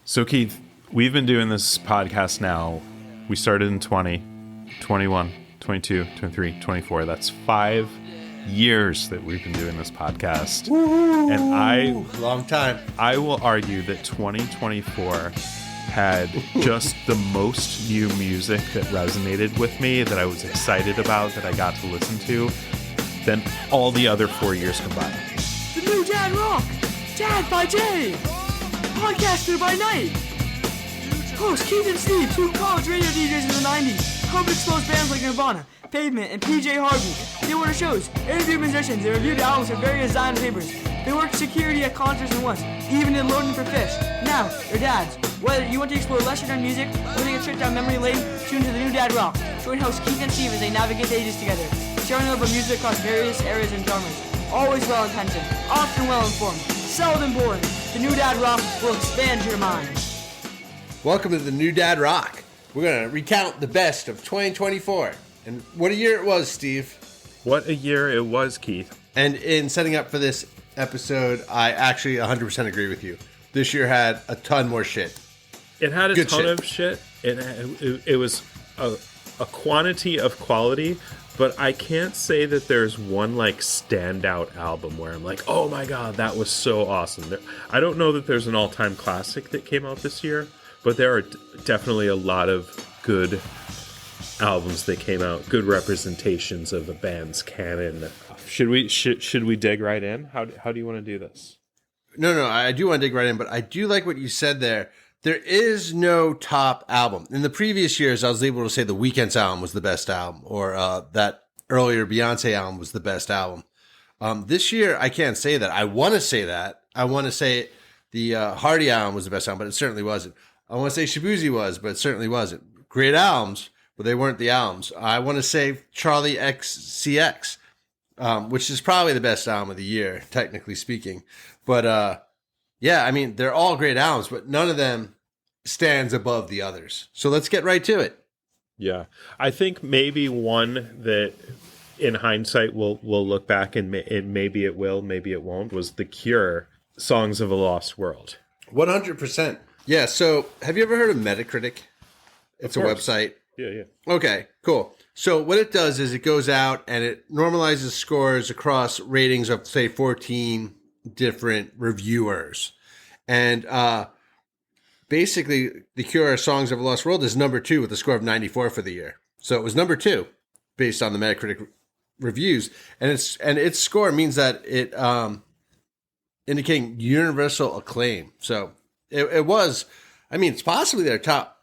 So, Keith, we've been doing this podcast now. We started in 20, 21, 22, 23, 24. That's 5 years that we've been doing this podcast. Woo-hoo. And long time. I will argue that 2024 had just the most new music that resonated with me, that I was excited about, that I got to listen to, than all the other 4 years combined. The new Dad Rock! Dad by day! Podcaster by night! Host Keith and Steve, 2 college radio DJs in the 90s, helped expose bands like Nirvana, Pavement, and PJ Harvey. They went to shows, interviewed musicians, and reviewed albums for various design papers. They worked security at concerts and once, even did loading for fish. Now, they're dads. Whether you want to explore lesser-known music or take a trip down memory lane, tune to the new Dad Rock. Join host Keith and Steve as they navigate the ages together, sharing over music across various eras and genres. Always well-intentioned, often well-informed, seldom boring. The new Dad Rock will expand your mind. Welcome to the new Dad Rock. We're going to recount the best of 2024. And what a year it was, Steve. What a year it was, Keith. And in setting up for this episode, I actually 100% agree with you. This year had a ton more shit. It had a ton of shit. It was a quantity of quality, but I can't say that there's one like standout album where I'm like, oh my god, that was so awesome. I don't know that there's an all-time classic that came out this year, but there are definitely a lot of good albums that came out, good representations of the band's canon. Should we dig right in? How do you want to do this? No, I do want to dig right in, but I do like what you said there. There is no top album. In the previous years, I was able to say the Weeknd's album was the best album, or that earlier Beyonce album was the best album. This year, I can't say that. I want to say that. I want to say the Hardy album was the best album, but it certainly wasn't. I want to say Shaboozey was, but it certainly wasn't. Great albums, but they weren't the albums. I want to say Charlie XCX, which is probably the best album of the year, technically speaking. But yeah, I mean, they're all great albums, but none of them stands above the others. So let's get right to it. Yeah. I think maybe one that in hindsight we'll look back and maybe it will, maybe it won't, was The Cure, Songs of a Lost World. 100%. Yeah, so have you ever heard of Metacritic? It's a website. Yeah. Okay, cool. So what it does is it goes out and it normalizes scores across ratings of, say, 14 different reviewers. And basically, The Cure, Songs of a Lost World is number 2 with a score of 94 for the year. So it was number 2 based on the Metacritic reviews. And its score means that it indicating universal acclaim. So it was, I mean, it's possibly their top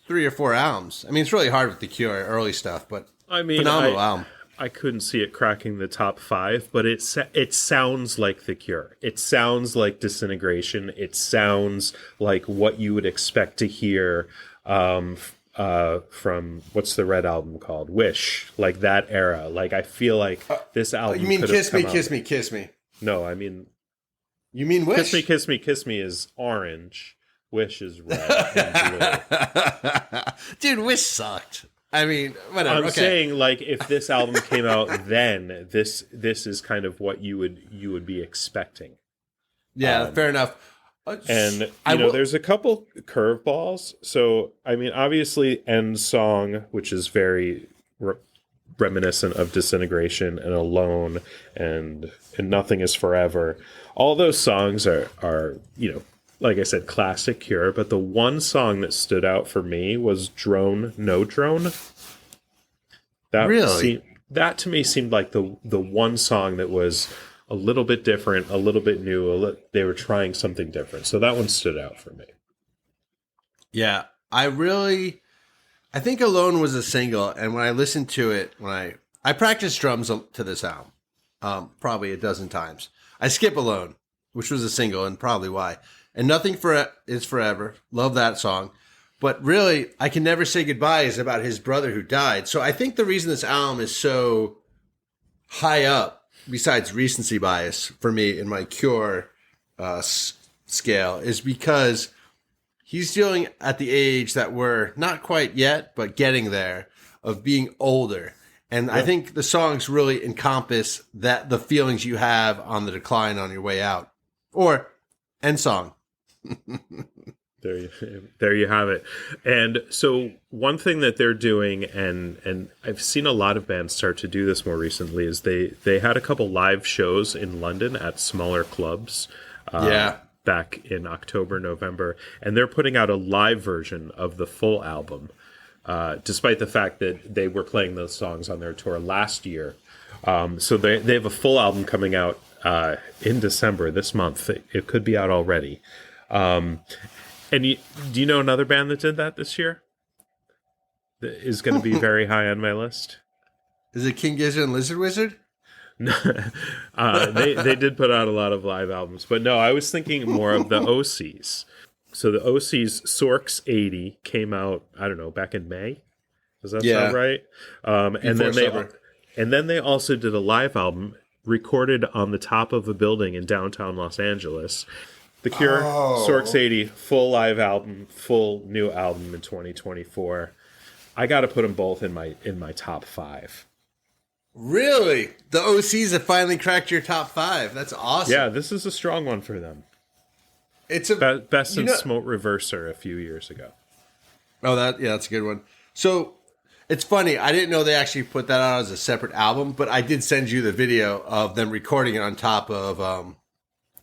3 or 4 albums. I mean, it's really hard with The Cure, early stuff, but I mean, phenomenal album. I couldn't see it cracking the top 5, but it sounds like The Cure. It sounds like Disintegration. It sounds like what you would expect to hear from, what's the Red album called? Wish. Like that era. Like, I feel like this album You mean Kiss Me, Kiss Me, Kiss Me? No, I mean... You mean Wish? Kiss Me, Kiss Me, Kiss Me is orange. Wish is red and blue. Dude, Wish sucked. I mean, whatever. I'm saying, like, if this album came out then, this is kind of what you would be expecting. Yeah, fair enough. And there's a couple curveballs. So, I mean, obviously, End Song, which is very reminiscent of Disintegration and Alone and Nothing Is Forever. All those songs are like I said, classic Cure, but the one song that stood out for me was Drone, No Drone. That to me seemed like the one song that was a little bit different, a little bit new. They were trying something different. So that one stood out for me. Yeah, I think Alone was a single, and when I listened to it, I practiced drums to this album, probably a dozen times. I skip Alone, which was a single, and probably why. And Nothing is Forever. Love that song. But really, I Can Never Say Goodbye is about his brother who died. So I think the reason this album is so high up, besides recency bias for me in my Cure scale, is because he's dealing at the age that we're not quite yet, but getting there, of being older. And I think the songs really encompass the feelings you have on the decline on your way out. Or End Song. There you have it. And so one thing that they're doing, and I've seen a lot of bands start to do this more recently, is they had a couple live shows in London at smaller clubs. Back in October, November, and they're putting out a live version of the full album, despite the fact that they were playing those songs on their tour last year. So they have a full album coming out in December this month. It could be out already. And do you know another band that did that this year? That is going to be very high on my list. Is it King Gizzard and Lizard Wizard? They did put out a lot of live albums, but no, I was thinking more of the Osees. So the Osees SORCS 80 came out, I don't know, back in May. Does that sound right? And then they also did a live album recorded on the top of a building in downtown Los Angeles. The Cure, SORCS 80, full live album, full new album in 2024. I got to put them both in my top 5. Really? The Osees have finally cracked your top 5. That's awesome. Yeah, this is a strong one for them. It's a best since Smoke Reverser a few years ago. Oh, that's a good one. So it's funny. I didn't know they actually put that out as a separate album, but I did send you the video of them recording it on top of.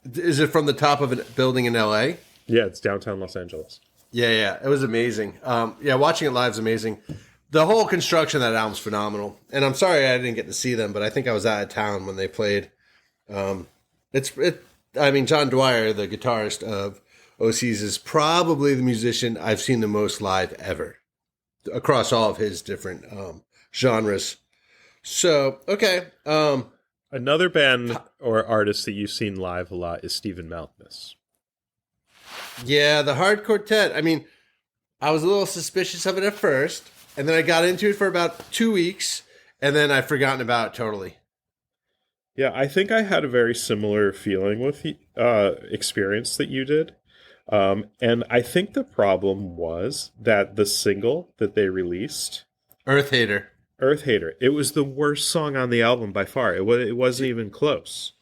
Is it from the top of a building in L.A.? Yeah, it's downtown Los Angeles. Yeah, it was amazing. Watching it live is amazing. The whole construction of that album's phenomenal. And I'm sorry I didn't get to see them, but I think I was out of town when they played. John Dwyer, the guitarist of Osees, is probably the musician I've seen the most live ever across all of his different genres. So, okay. Another band or artist that you've seen live a lot is Stephen Malkmus. Yeah, the Hard Quartet. I mean, I was a little suspicious of it at first. And then I got into it for about 2 weeks, and then I've forgotten about it totally. Yeah, I think I had a very similar feeling with the experience that you did. And I think the problem was that the single that they released... Earth Hater. It was the worst song on the album by far. It wasn't even close.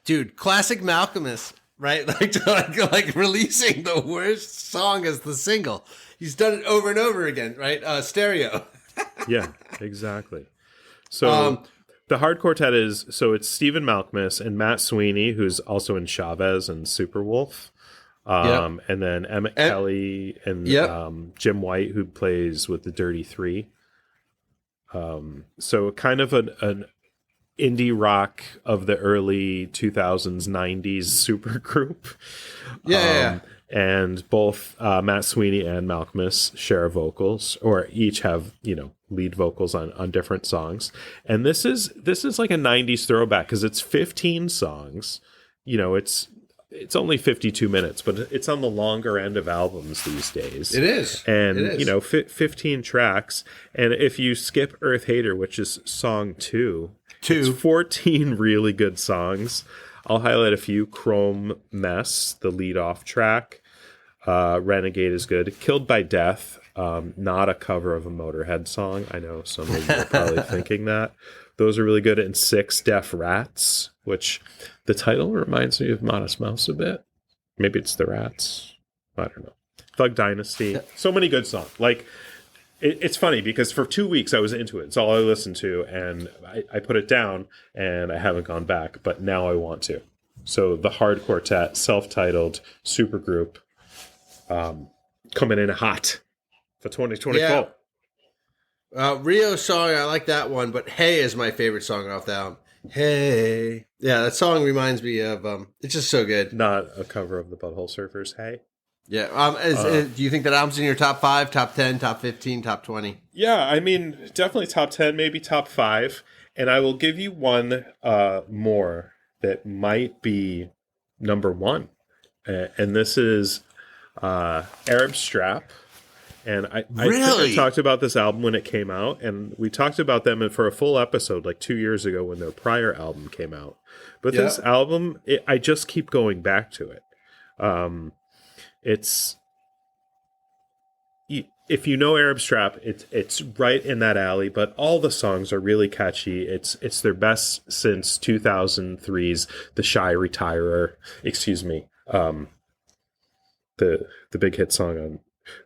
Dude, classic Malkmus, right? Like releasing the worst song as the single. He's done it over and over again, right? Stereo. Yeah, exactly. So the Hard Quartet it's Stephen Malkmus and Matt Sweeney, who's also in Chavez and Superwolf. And then Emmett Kelly and Jim White, who plays with the Dirty Three. So kind of an indie rock of the early 2000s, 90s super group. Yeah. And both Matt Sweeney and Malkmus share vocals, or each have, lead vocals on different songs. And this is like a 90s throwback because it's 15 songs. It's only 52 minutes, but it's on the longer end of albums these days. It is. And, 15 tracks. And if you skip Earth Hater, which is song 2, it's 14 really good songs. I'll highlight a few. Chrome Mess, the lead-off track. Renegade is good. Killed by Death, not a cover of a Motorhead song. I know some of you are probably thinking that. Those are really good. And 6 Deaf Rats, which the title reminds me of Modest Mouse a bit. Maybe it's the Rats. I don't know. Thug Dynasty. So many good songs. Like, it's funny because for 2 weeks I was into it. It's all I listened to, and I put it down, and I haven't gone back, but now I want to. So the Hard Quartet, self-titled supergroup, coming in hot for 2024. Yeah. Rio song, I like that one, but Hey is my favorite song off the album. Hey. Yeah, that song reminds me of, it's just so good. Not a cover of the Butthole Surfers, Hey. Yeah. Do you think that album's in your top 5, top 10, top 15, top 20? Yeah, I mean, definitely top 10, maybe top 5. And I will give you one more that might be number 1. And this is Arab Strap. And I think I talked about this album when it came out, and we talked about them for a full episode like 2 years ago when their prior album came out. But this album, I just keep going back to it. It's if you know Arab Strap, it's right in that alley. But all the songs are really catchy. It's their best since 2003's The Shy Retirer. Excuse me. the big hit song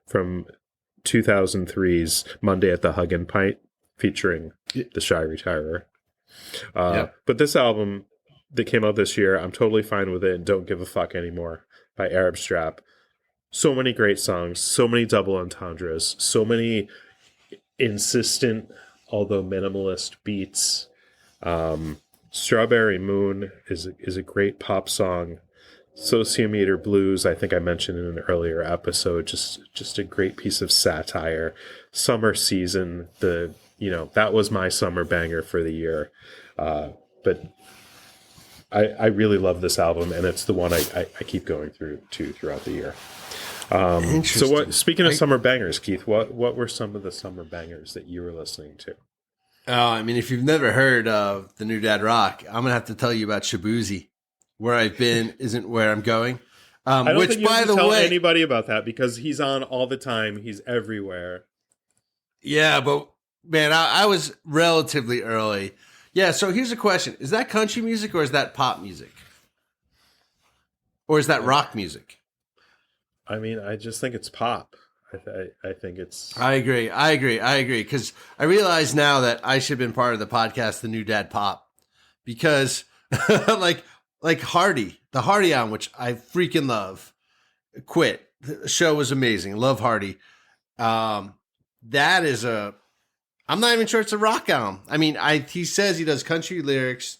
from 2003's Monday at the Hug and Pint, featuring the Shy Retirer. But this album that came out this year, I'm totally fine with it and don't give a fuck anymore, by Arab Strap. So many great songs, so many double entendres, so many insistent, although minimalist beats. Strawberry Moon is a great pop song. Sociometer Blues, I think I mentioned in an earlier episode, just a great piece of satire. Summer Season, that was my summer banger for the year. But I really love this album, and it's the one I keep going throughout the year. So speaking of summer bangers, Keith, what were some of the summer bangers that you were listening to? I mean, if you've never heard of the New Dad Rock, I'm going to have to tell you about Shaboozey. Where I've been isn't where I'm going. I don't think you have to tell anybody about that, because he's on all the time. He's everywhere. Yeah, but man, I was relatively early. Yeah, so here's a question. Is that country music or is that pop music? Or is that rock music? I mean, I just think it's pop. I think it's... I agree. Because I realize now that I should have been part of the podcast, The New Dad Pop. Because, like Hardy, the Hardy album, which I freaking love. Quit. The show was amazing. Love Hardy. That is I'm not even sure it's a rock album. I mean, he says he does country lyrics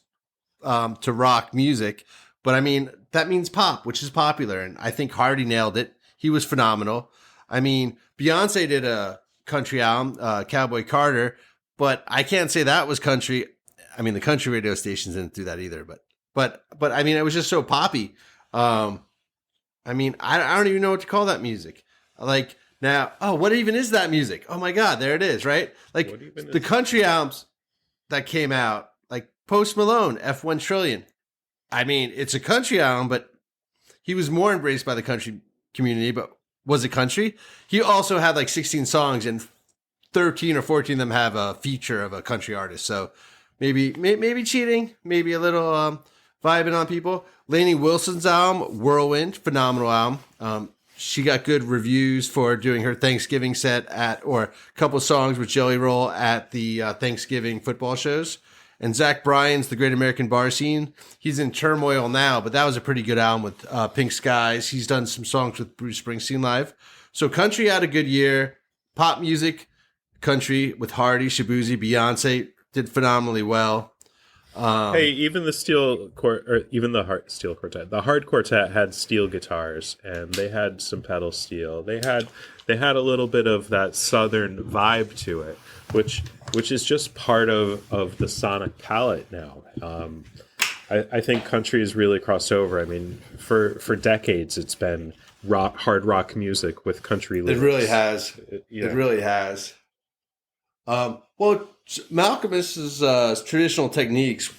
to rock music, but I mean, that means pop, which is popular. And I think Hardy nailed it. He was phenomenal. I mean, Beyonce did a country album, Cowboy Carter, but I can't say that was country. I mean, the country radio stations didn't do that either, but I mean, it was just so poppy. I mean, I don't even know what to call that music. Like now, what even is that music? Oh my God, there it is, right? Like the country albums that came out, like Post Malone, F1 Trillion. I mean, it's a country album, but he was more embraced by the country community, but was it country? He also had like 16 songs, and 13 or 14 of them have a feature of a country artist. So maybe cheating, maybe a little vibing on people. Lainey Wilson's album, Whirlwind, phenomenal album. She got good reviews for doing her Thanksgiving set or a couple songs with Jelly Roll at the Thanksgiving football shows. And Zach Bryan's The Great American Bar Scene. He's in turmoil now, but that was a pretty good album with Pink Skies. He's done some songs with Bruce Springsteen live. So country had a good year. Pop music, country with Hardy, Shaboozey, Beyonce did phenomenally well. Hey, even the Steel Quartet, the Hard Quartet had steel guitars, and they had some pedal steel. They had a little bit of that southern vibe to it, which is just part of the sonic palette now. I think country has really crossed over. I mean, for decades it's been hard rock music with country lyrics. It really has. It really has. Well, Malcolm's traditional techniques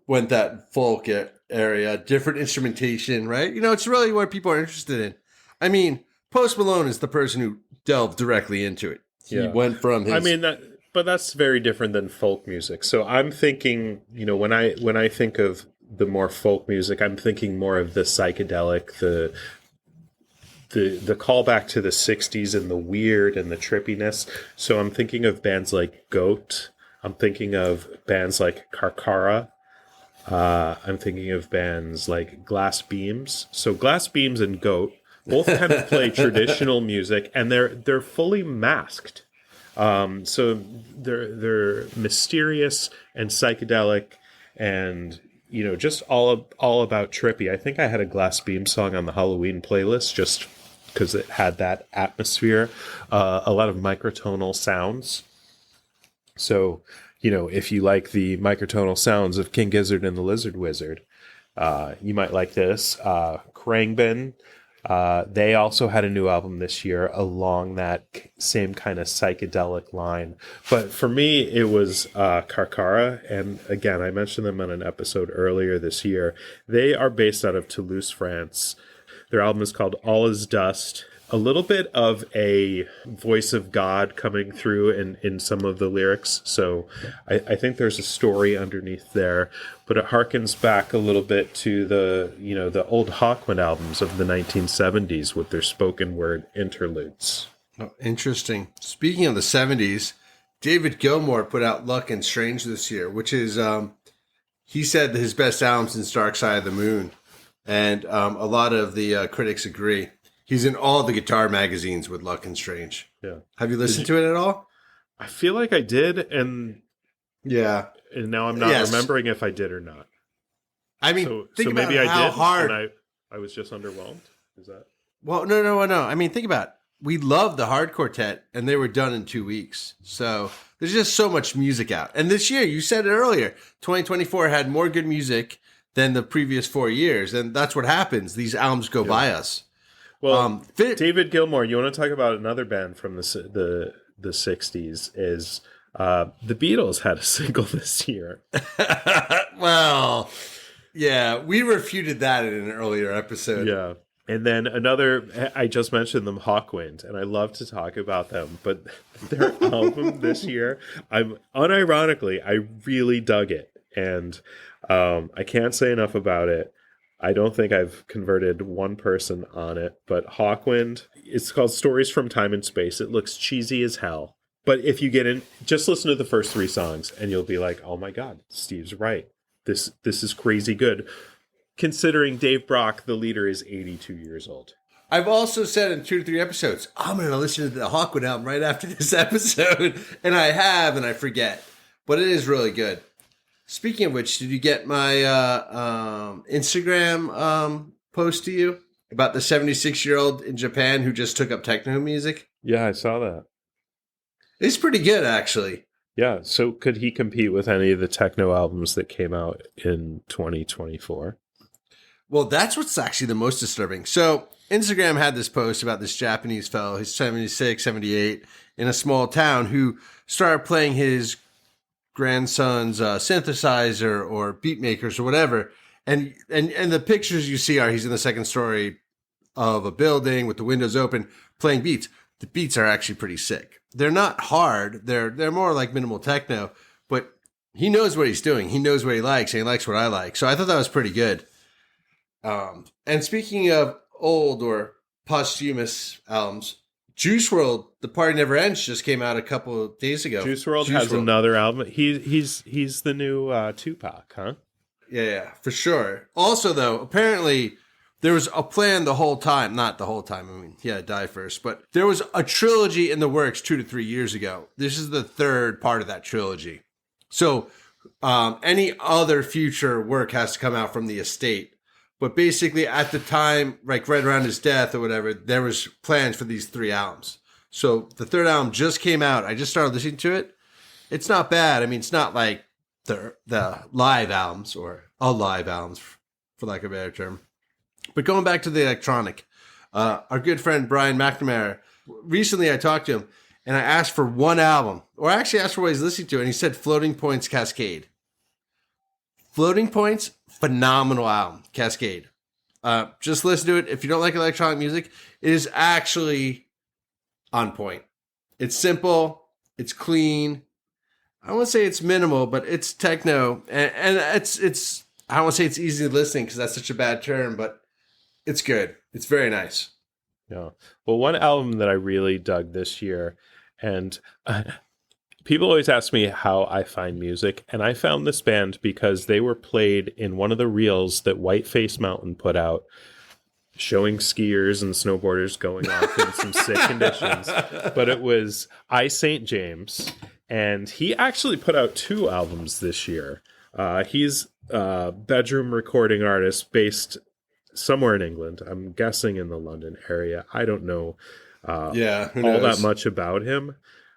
went that folk area, different instrumentation, right? You know, it's really what people are interested in. I mean, Post Malone is the person who delved directly into it. He went from his... I mean, but that's very different than folk music. So I'm thinking, you know, when I think of the more folk music, I'm thinking more of the psychedelic, the callback to the 60s and the weird and the trippiness. So I'm thinking of bands like Goat. I'm thinking of bands like Karkara. I'm thinking of bands like Glass Beams. So Glass Beams and Goat both kind of play traditional music, and they're fully masked. So they're mysterious and psychedelic, and you know, just all about trippy. I think I had a Glass Beam song on the Halloween playlist just because it had that atmosphere, a lot of microtonal sounds. So, you know, if you like the microtonal sounds of King Gizzard and the Lizard Wizard, you might like this. Khruangbin, they also had a new album this year along that same kind of psychedelic line. But for me, it was Karkara. And again, I mentioned them on an episode earlier this year. They are based out of Toulouse, France. Their album is called All Is Dust. a little bit of a voice of God coming through in some of the lyrics. So I think there's a story underneath there, but it harkens back a little bit to the old Hawkwind albums of the 1970s with their spoken word interludes. Oh, interesting. Speaking of the 70s, David Gilmour put out Luck and Strange this year, which is, he said his best album since Dark Side of the Moon. And a lot of the critics agree. He's in all the guitar magazines with Luck and Strange. Yeah. Have you listened to it at all? I feel like I did, and now I'm not remembering if I did or not. I mean, think about maybe how I did, hard. and I was just underwhelmed. Is that? Well, no. I mean, think about it. We love the Hard Quartet, and they were done in 2 weeks. So there's just so much music out. And this year, you said it earlier, 2024 had more good music than the previous 4 years, and that's what happens. These albums go by us. Well, David Gilmour, you want to talk about another band from the 60s, is the Beatles had a single this year. Well, yeah, we refuted that in an earlier episode. Yeah. And then another, I just mentioned them, Hawkwind, and I love to talk about them, but their album this year, unironically, I really dug it. And I can't say enough about it. I don't think I've converted one person on it, but Hawkwind, it's called Stories from Time and Space. It looks cheesy as hell. But if you get in, just listen to the first 3 songs and you'll be like, oh my God, Steve's right. This is crazy good. Considering Dave Brock, the leader, is 82 years old. I've also said in 2 to 3 episodes, I'm going to listen to the Hawkwind album right after this episode. And I have, and I forget. But it is really good. Speaking of which, did you get my Instagram post to you about the 76-year-old in Japan who just took up techno music? Yeah, I saw that. It's pretty good, actually. Yeah, so could he compete with any of the techno albums that came out in 2024? Well, that's what's actually the most disturbing. So Instagram had this post about this Japanese fellow, he's 76, 78, in a small town who started playing his grandson's synthesizer or beat makers or whatever. And the pictures you see are he's in the second story of a building with the windows open playing beats. The beats are actually pretty sick. They're not hard. They're more like minimal techno, but he knows what he's doing. He knows what he likes, and he likes what I like. So I thought that was pretty good. And speaking of old or posthumous albums, Juice WRLD, The Party Never Ends, just came out a couple of days ago. Juice WRLD has another album. He's the new Tupac, huh? Yeah, for sure. Also, though, apparently there was a plan the whole time. Not the whole time. I mean, he had to die first. But there was a trilogy in the works 2 to 3 years ago. This is the third part of that trilogy. So any other future work has to come out from the estate. But basically, at the time, like right around his death or whatever, there was plans for these 3 albums. So the third album just came out. I just started listening to it. It's not bad. I mean, it's not like the live albums or live albums, for lack of a better term. But going back to the electronic, our good friend Brian McNamara, recently I talked to him and I asked for one album, or I actually asked for what he's listening to, and he said Floating Points Cascade. Floating Points, phenomenal album, Cascade. Just listen to it. If you don't like electronic music, it is actually on point. It's simple. It's clean. I won't say it's minimal, but it's techno. And it's I don't want to say it's easy listening because that's such a bad term, but it's good. It's very nice. Yeah. Well, one album that I really dug this year, and people always ask me how I find music, and I found this band because they were played in one of the reels that Whiteface Mountain put out, showing skiers and snowboarders going off in some sick conditions. But it was I St. James, and he actually put out 2 albums this year. He's a bedroom recording artist based somewhere in England. I'm guessing in the London area. I don't know all that much about him.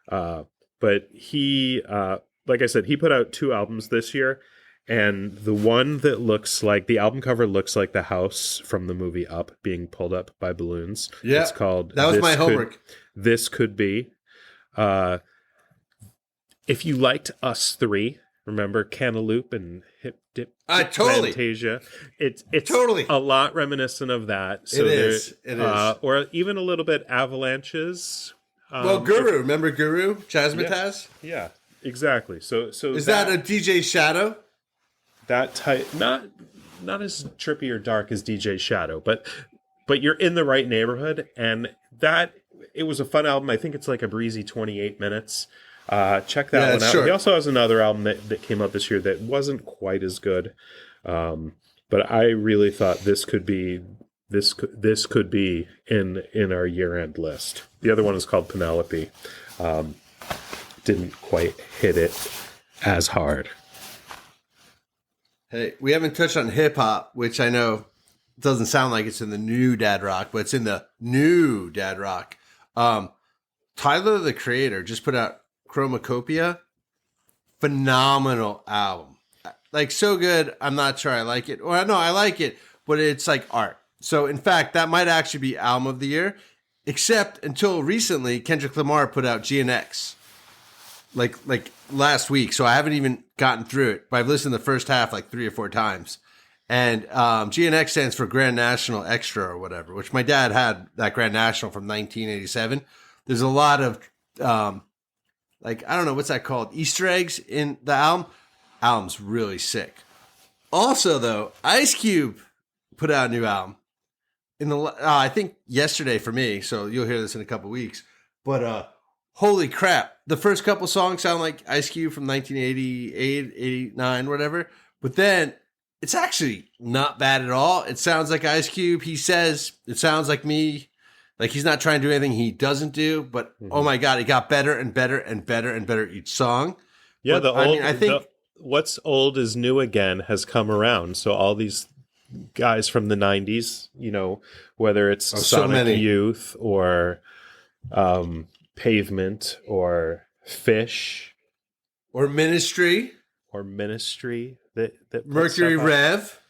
But he, like I said, he put out 2 albums this year. And the one that looks like, the album cover looks like the house from the movie Up being pulled up by balloons. Yeah. It's called That was my homework. This Could Be. If you liked Us 3, remember Cantaloupe and Hip Dip Totally. Fantasia. It's Totally. a lot reminiscent of that. So It is. Or even a little bit Avalanches. Well, Guru. Remember Guru? Jazzmatazz? Yeah, exactly. So is that a DJ Shadow? That type, not as trippy or dark as DJ Shadow, but you're in the right neighborhood, and it was a fun album. I think it's like a breezy 28 minutes. Check that one out. Short. He also has another album that came out this year that wasn't quite as good, but I really thought this could be in our year-end list. The other one is called Penelope. Didn't quite hit it as hard. Hey, we haven't touched on hip hop, which I know doesn't sound like it's in the new dad rock, but it's in the new dad rock. Tyler, the Creator, just put out Chromacopia. Phenomenal album. Like, so good, I'm not sure I like it. Or no, I like it, but it's like art. So, in fact, that might actually be album of the year, except until recently, Kendrick Lamar put out GNX. Like last week, so I haven't even gotten through it, but I've listened to the first half like 3 or 4 times. And GNX stands for Grand National Extra or whatever, which my dad had that Grand National from 1987. There's a lot of like, I don't know, what's that called? Easter eggs in the album. Album's really sick. Also, though, Ice Cube put out a new album in the I think yesterday for me, so you'll hear this in a couple weeks. But holy crap. The first couple songs sound like Ice Cube from 1988, 89, whatever. But then it's actually not bad at all. It sounds like Ice Cube. He says it sounds like me. Like he's not trying to do anything he doesn't do. But oh my God, it got better and better and better and better each song. Yeah, but, I think what's old is new again has come around. So all these guys from the 90s, whether it's Sonic Youth or Pavement or Fish or Ministry that Mercury Rev,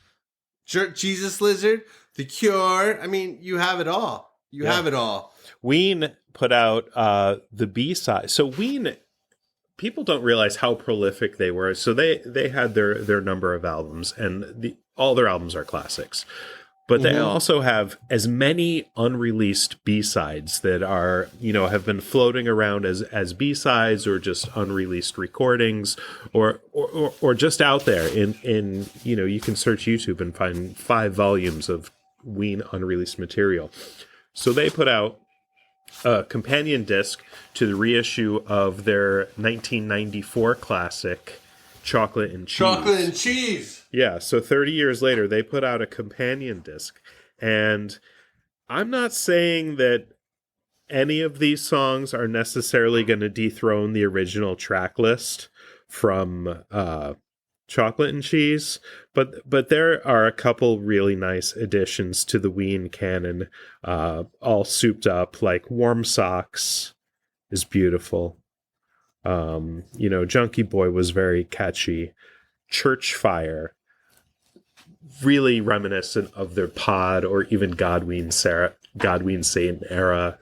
Jesus Lizard, The Cure. I mean, you have it all. You have it all. Ween put out the B-side. So Ween, people don't realize how prolific they were. So they had their number of albums, and all their albums are classics. But they also have as many unreleased B-sides that are, have been floating around as B-sides or just unreleased recordings or just out there in you can search YouTube and find 5 volumes of Ween unreleased material. So they put out a companion disc to the reissue of their 1994 classic, Chocolate and Cheese. Chocolate and Cheese. Yeah, so 30 years later, they put out a companion disc. And I'm not saying that any of these songs are necessarily going to dethrone the original track list from Chocolate and Cheese, but there are a couple really nice additions to the Ween canon, all souped up, like Warm Socks is beautiful. Junkie Boy was very catchy. Church Fire, really reminiscent of their Pod or even Godwin Satan era.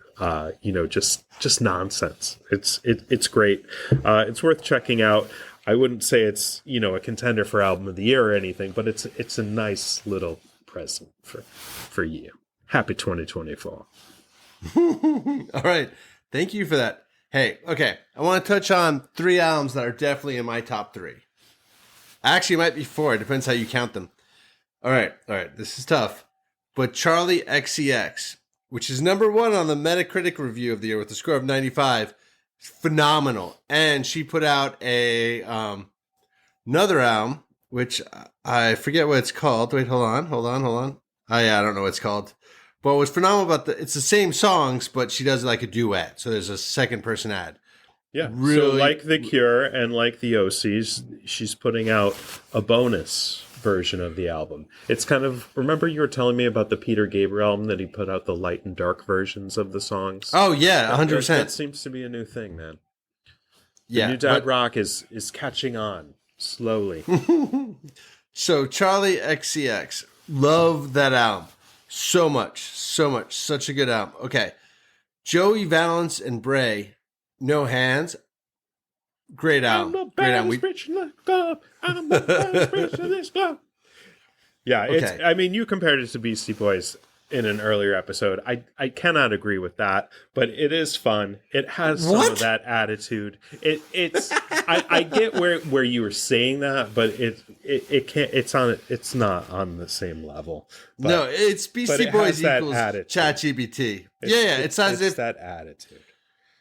Just nonsense. It's great. It's worth checking out. I wouldn't say it's a contender for album of the year or anything, but it's a nice little present for you. Happy 2024. All right, thank you for that. Hey, okay, I want to touch on 3 albums that are definitely in my top 3. Actually, it might be 4. It depends how you count them. All right. This is tough. But Charlie XCX, which is number 1 on the Metacritic review of the year with a score of 95, phenomenal. And she put out another album, which I forget what it's called. Wait, hold on. Oh, yeah, I don't know what it's called. But what's phenomenal about it's the same songs, but she does like a duet. So there's a second person ad. Yeah, really, so like The Cure and like the Osees, she's putting out a bonus version of the album. It's kind of, remember you were telling me about the Peter Gabriel album that he put out the light and dark versions of the songs? Oh, yeah, 100%. That seems to be a new thing, man. The new dad rock is catching on slowly. So Charlie XCX, love that album. So much. Such a good album. Okay, Joey Valance and Bray, No Hands. Great I'm album. the Great album. baddest bitch in the club. I'm the baddest bitch in this club. Yeah, Okay. I mean, you compared it to Beastie Boys in an earlier episode. I cannot agree with that, but it is fun. It has some of that attitude. I get where you were saying that, but it can't. It's not on the same level. But, No, it's Beastie Boys equals attitude. ChatGPT. Yeah, it's as if that attitude.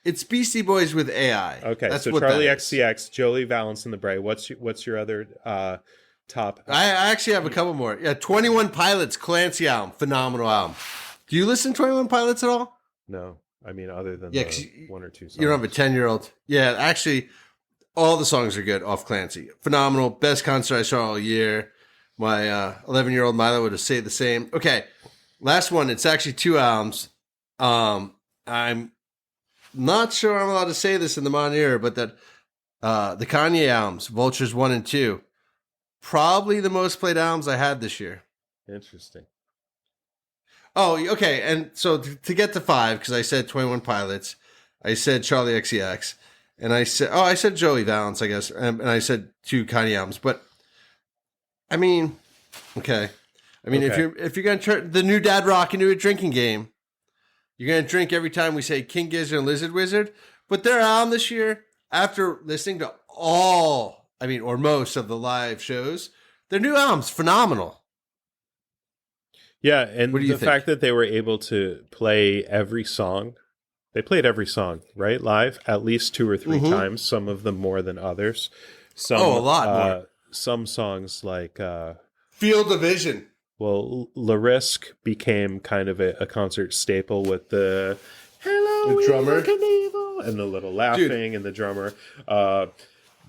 it's Beastie Boys with AI. Okay, that's so what Charlie that is. XCX, Jolie Valance and the Bray. What's your other top? I actually have a couple more. Yeah, 21 Pilots, Clancy album, phenomenal album. Do you listen to 21 Pilots at all? No, I mean other than Yeah, the one or two songs. You don't have a 10-year-old. Yeah, actually, all the songs are good off Clancy. Phenomenal. Best concert I saw all year. My 11-year-old Milo would have said the same. Okay, last one. It's actually 2 albums. I'm not sure I'm allowed to say this in the modern era, but that the Kanye albums, Vultures 1 and 2, probably the most played albums I had this year. Interesting. Oh, okay. And so to get to 5, because I said 21 Pilots, I said Charlie XCX, and I said Joey Valance, I guess, and I said 2 Kanye albums. But I mean, okay. I mean, Okay. if you're gonna turn the new dad rock into a drinking game, you're gonna drink every time we say King Gizzard and Lizard Wizard. But their album this year, after listening to all, I mean, or most of the live shows, their new album's phenomenal. Yeah, and What do you the think? fact that they were able to play every song, they played every song, right, live, at least 2 or 3 times, some of them more than others. Some, a lot more. Some songs like, Field of Vision. well, La Risk became kind of a concert staple with the hello, The drummer. Knievel, and the little laughing and the drummer.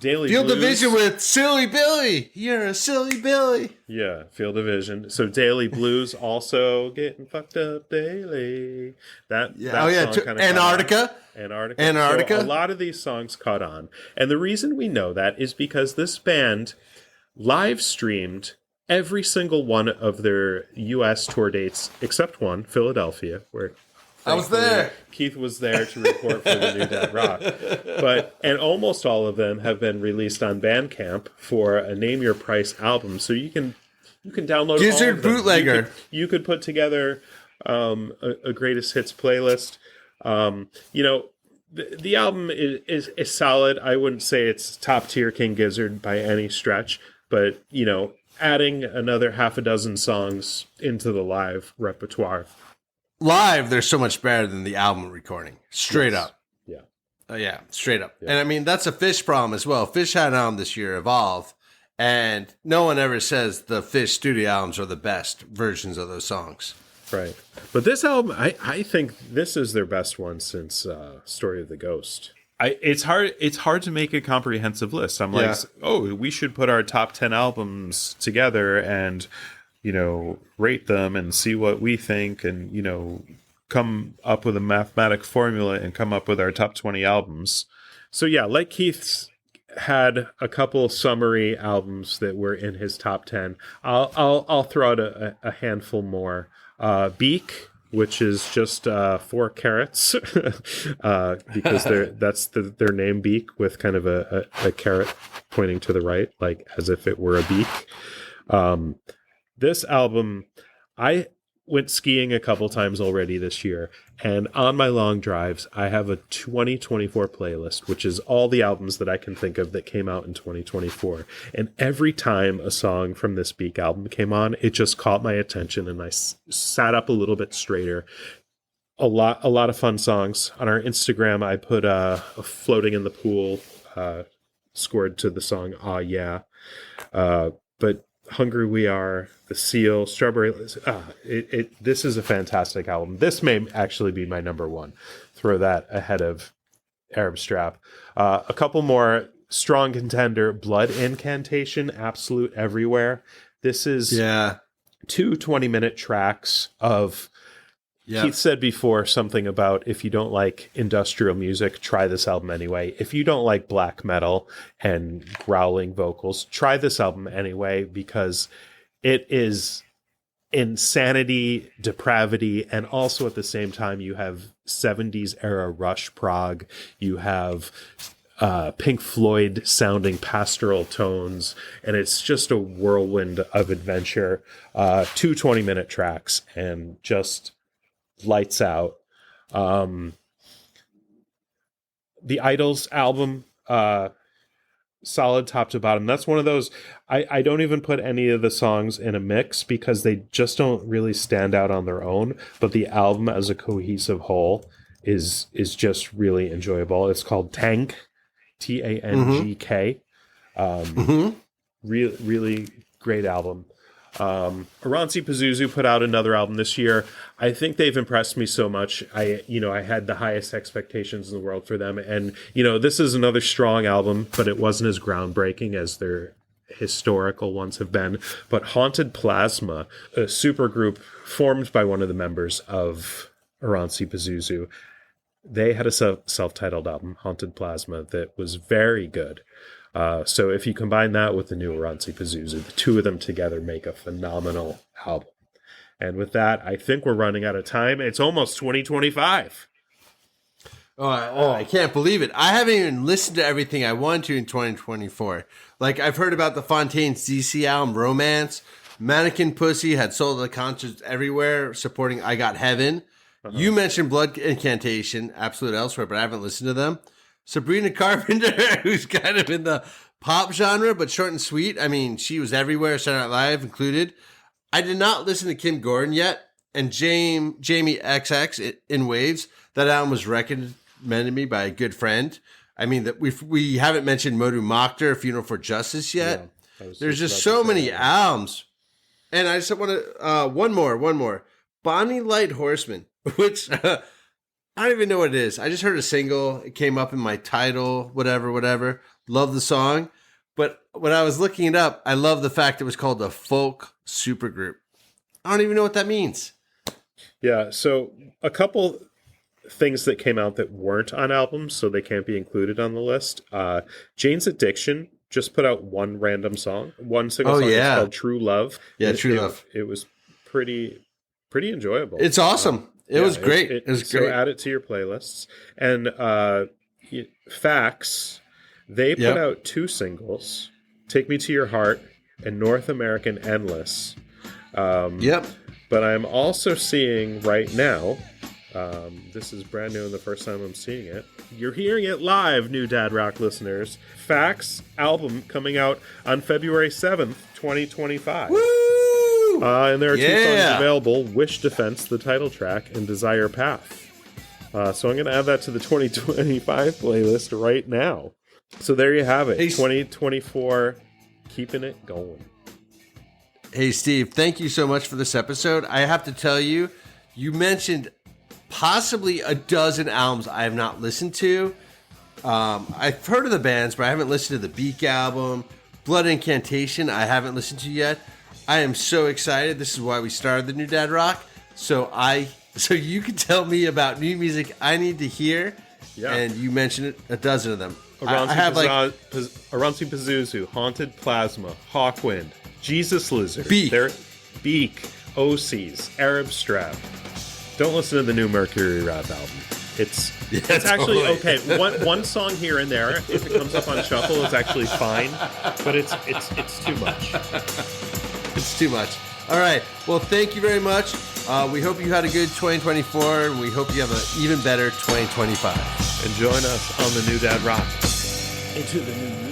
Daily Field of Blues. Vision with Silly Billy. You're a silly Billy. Yeah, Field of Vision. So Daily Blues also getting fucked up daily. That Yeah. song kinda caught Antarctica. on. Antarctica. Antarctica. So a lot of these songs caught on. And the reason we know that is because this band live streamed every single one of their US tour dates except one, Philadelphia, where I was thankfully there. Keith was there to report for the new Dad Rock. And almost all of them have been released on Bandcamp for a Name Your Price album. So you can download Gizzard all of them. bootlegger. You could put together a greatest hits playlist. The album is solid. I wouldn't say it's top tier King Gizzard by any stretch, but adding another half a dozen songs into the live repertoire. Live, they're so much better than the album recording. Straight up. Yeah. Yeah, straight up. And I mean, that's a Fish problem as well. Fish had an album this year, Evolve, and no one ever says the Fish studio albums are the best versions of those songs. Right. But this album, I think this is their best one since Story of the Ghost. It's hard to make a comprehensive list. I'm like, we should put our top 10 albums together and, rate them and see what we think and, come up with a mathematic formula and come up with our top 20 albums. So yeah, like Keith's had a couple summary albums that were in his top 10. I'll throw out a handful more. Beak, which is just 4 carrots, because that's their name, Beak, with kind of a carrot pointing to the right, like as if it were a beak. This album, I went skiing a couple times already this year, and on my long drives, I have a 2024 playlist, which is all the albums that I can think of that came out in 2024. And every time a song from this Beak album came on, it just caught my attention, and I sat up a little bit straighter. A lot of fun songs. On our Instagram, I put a Floating in the Pool, scored to the song "Ah Yeah," but Hungry We Are, The Seal, Strawberry. This is a fantastic album. This may actually be my number one. Throw that ahead of Arab Strap. A couple more. Strong contender, Blood Incantation, Absolute Everywhere. This is 2 20-minute tracks of... Keith said before something about if you don't like industrial music, try this album anyway. If you don't like black metal and growling vocals, try this album anyway, because it is insanity, depravity, and also at the same time you have 70s era Rush prog. You have Pink Floyd sounding pastoral tones, and it's just a whirlwind of adventure. 2 20-minute tracks and just lights out. The Idols album, solid top to bottom. That's one of those, I don't even put any of the songs in a mix because they just don't really stand out on their own, but the album as a cohesive whole is just really enjoyable. It's called Tank, Tangk. Really great album. Osees Pazuzu put out another album this year. I think they've impressed me so much. I had the highest expectations in the world for them. And, this is another strong album, but it wasn't as groundbreaking as their historical ones have been. But Haunted Plasma, a supergroup formed by one of the members of Osees Pazuzu, they had a self-titled album, Haunted Plasma, that was very good. So if you combine that with the new Osees Pazuzu, the two of them together make a phenomenal album. And with that, I think we're running out of time. It's almost 2025. I can't believe it. I haven't even listened to everything I want to in 2024. Like, I've heard about the Fontaine's DC album, Romance. Mannequin Pussy had sold the concerts everywhere, supporting I Got Heaven. You mentioned Blood Incantation, Absolute Elsewhere, but I haven't listened to them. Sabrina Carpenter, who's kind of in the pop genre, but short and sweet. I mean, she was everywhere, Saturday Night Live included. I did not listen to Kim Gordon yet, and Jamie XX in Waves. That album was recommended to me by a good friend. I mean, that we haven't mentioned Modu Mokhtar, Funeral for Justice yet. Yeah, there's just so many albums, and I just want to one more. Bonnie Light Horseman, which I don't even know what it is. I just heard a single. It came up in my title, whatever. Love the song. But when I was looking it up, I love the fact it was called a folk supergroup. I don't even know what that means. Yeah, so a couple things that came out that weren't on albums, so they can't be included on the list. Jane's Addiction just put out one single song. It's called True Love. Yeah, True Love. It was pretty enjoyable. It's awesome. It was great. It was great. So add it to your playlists. And Facts, they put out 2 singles, Take Me to Your Heart and North American Endless. But I'm also seeing right now, this is brand new and the first time I'm seeing it. You're hearing it live, New Dad Rock listeners. Facts album coming out on February 7th, 2025. Woo! And there are 2 songs available, Wish Defense, the title track, and Desire Path. So I'm going to add that to the 2025 playlist right now. So there you have it. 2024, keeping it going. Hey, Steve, thank you so much for this episode. I have to tell you, you mentioned possibly a dozen albums I have not listened to. I've heard of the bands, but I haven't listened to the Beak album. Blood Incantation, I haven't listened to yet. I am so excited. This is why we started the New Dad Rock. So you can tell me about new music I need to hear. Yeah. And you mentioned it, a dozen of them. I have Osees Pazuzu, Haunted Plasma, Hawkwind, Jesus Lizard, Beak, Osees, Arab Strap. Don't listen to the new Mercury Rap album. It's actually okay. One song here and there, if it comes up on shuffle, is actually fine, but it's too much. It's too much. All right. Well, thank you very much. We hope you had a good 2024, and we hope you have an even better 2025. And join us on the New Dad Rock. Into the new